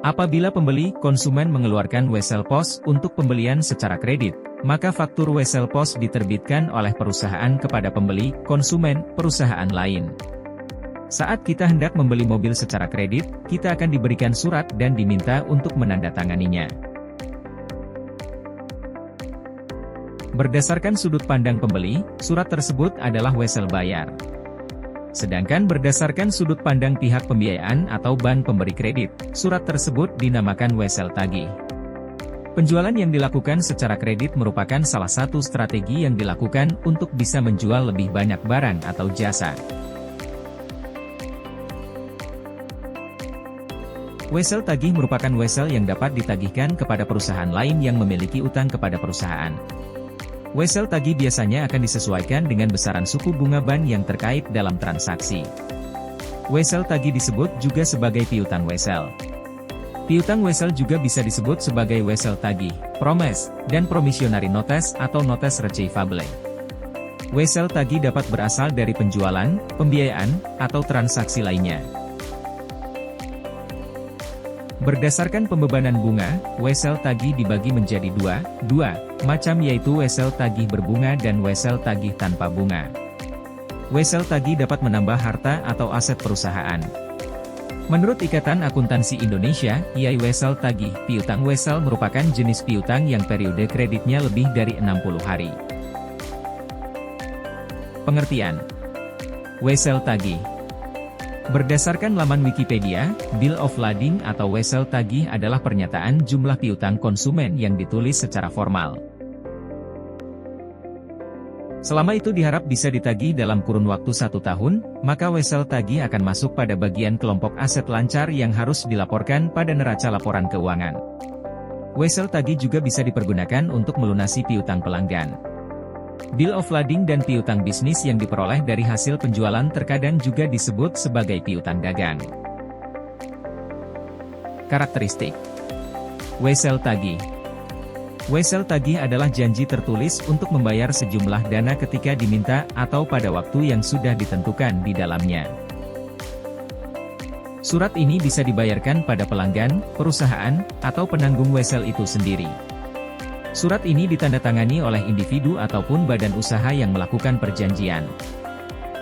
Apabila pembeli, konsumen mengeluarkan wesel pos untuk pembelian secara kredit, maka faktur wesel pos diterbitkan oleh perusahaan kepada pembeli, konsumen, perusahaan lain. Saat kita hendak membeli mobil secara kredit, kita akan diberikan surat dan diminta untuk menandatanganinya. Berdasarkan sudut pandang pembeli, surat tersebut adalah wesel bayar. Sedangkan berdasarkan sudut pandang pihak pembiayaan atau bank pemberi kredit, surat tersebut dinamakan wesel tagih. Penjualan yang dilakukan secara kredit merupakan salah satu strategi yang dilakukan untuk bisa menjual lebih banyak barang atau jasa. Wesel tagih merupakan wesel yang dapat ditagihkan kepada perusahaan lain yang memiliki utang kepada perusahaan. Wesel tagih biasanya akan disesuaikan dengan besaran suku bunga bank yang terkait dalam transaksi. Wesel tagih disebut juga sebagai piutang wesel. Piutang wesel juga bisa disebut sebagai wesel tagih, promise, dan promissionary notes atau notes receivable. Wesel tagih dapat berasal dari penjualan, pembiayaan, atau transaksi lainnya. Berdasarkan pembebanan bunga, wesel tagih dibagi menjadi dua macam, yaitu wesel tagih berbunga dan wesel tagih tanpa bunga. Wesel tagih dapat menambah harta atau aset perusahaan. Menurut Ikatan Akuntansi Indonesia, IAI, wesel tagih, piutang wesel merupakan jenis piutang yang periode kreditnya lebih dari 60 hari. Pengertian wesel tagih. Berdasarkan laman Wikipedia, Bill of Lading atau wesel tagih adalah pernyataan jumlah piutang konsumen yang ditulis secara formal. Selama itu diharap bisa ditagih dalam kurun waktu 1 tahun, maka wesel tagih akan masuk pada bagian kelompok aset lancar yang harus dilaporkan pada neraca laporan keuangan. Wesel tagih juga bisa dipergunakan untuk melunasi piutang pelanggan. Bill of Lading dan piutang bisnis yang diperoleh dari hasil penjualan terkadang juga disebut sebagai piutang dagang. Karakteristik wesel tagih. Wesel tagih adalah janji tertulis untuk membayar sejumlah dana ketika diminta atau pada waktu yang sudah ditentukan di dalamnya. Surat ini bisa dibayarkan pada pelanggan, perusahaan, atau penanggung wesel itu sendiri. Surat ini ditandatangani oleh individu ataupun badan usaha yang melakukan perjanjian.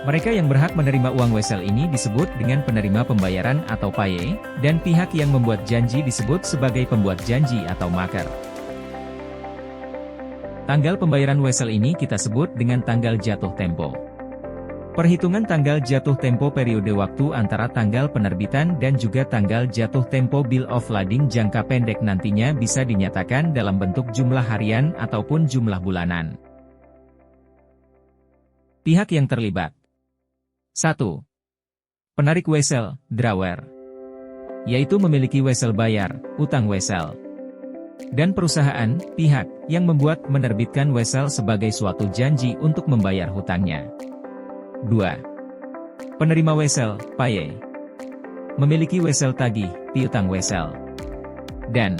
Mereka yang berhak menerima uang wesel ini disebut dengan penerima pembayaran atau paye, dan pihak yang membuat janji disebut sebagai pembuat janji atau maker. Tanggal pembayaran wesel ini kita sebut dengan tanggal jatuh tempo. Perhitungan tanggal jatuh tempo periode waktu antara tanggal penerbitan dan juga tanggal jatuh tempo Bill of Lading jangka pendek nantinya bisa dinyatakan dalam bentuk jumlah harian ataupun jumlah bulanan. Pihak yang terlibat. 1. Penarik wesel, drawer. Yaitu memiliki wesel bayar, utang wesel. Dan perusahaan, pihak, yang membuat menerbitkan wesel sebagai suatu janji untuk membayar hutangnya. 2. Penerima wesel, paye. Memiliki wesel tagih, piutang wesel. Dan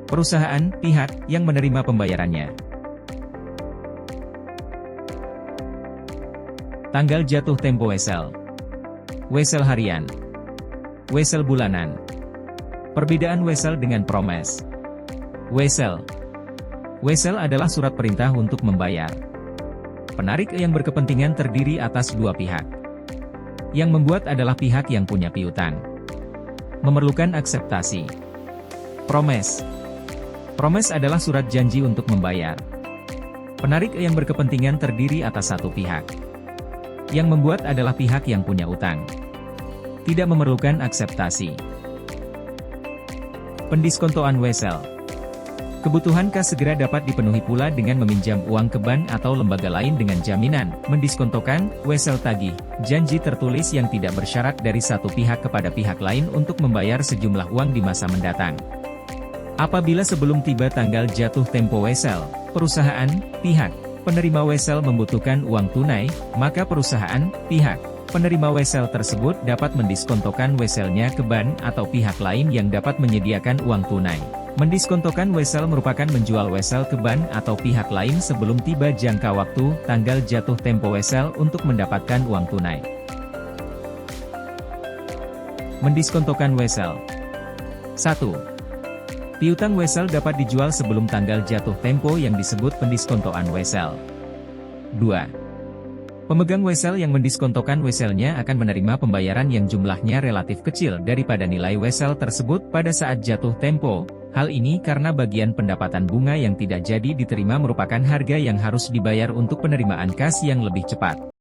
perusahaan, pihak, yang menerima pembayarannya. Tanggal jatuh tempo wesel. Wesel harian. Wesel bulanan. Perbedaan wesel dengan promes. Wesel. Wesel adalah surat perintah untuk membayar. Penarik yang berkepentingan terdiri atas 2 pihak. Yang membuat adalah pihak yang punya piutang. Memerlukan akseptasi. Promes. Promes adalah surat janji untuk membayar. Penarik yang berkepentingan terdiri atas 1 pihak. Yang membuat adalah pihak yang punya utang. Tidak memerlukan akseptasi. Pendiskontoan wesel. Kebutuhan kas segera dapat dipenuhi pula dengan meminjam uang ke bank atau lembaga lain dengan jaminan, mendiskontokan, wesel tagih, janji tertulis yang tidak bersyarat dari satu pihak kepada pihak lain untuk membayar sejumlah uang di masa mendatang. Apabila sebelum tiba tanggal jatuh tempo wesel, perusahaan, pihak, penerima wesel membutuhkan uang tunai, maka perusahaan, pihak, penerima wesel tersebut dapat mendiskontokan weselnya ke bank atau pihak lain yang dapat menyediakan uang tunai. Mendiskontokan wesel merupakan menjual wesel ke bank atau pihak lain sebelum tiba jangka waktu, tanggal jatuh tempo wesel untuk mendapatkan uang tunai. Mendiskontokan wesel. 1. 1. Piutang wesel dapat dijual sebelum tanggal jatuh tempo yang disebut pendiskontoan wesel. 2. Pemegang wesel yang mendiskontokan weselnya akan menerima pembayaran yang jumlahnya relatif kecil daripada nilai wesel tersebut pada saat jatuh tempo. Hal ini karena bagian pendapatan bunga yang tidak jadi diterima merupakan harga yang harus dibayar untuk penerimaan kas yang lebih cepat.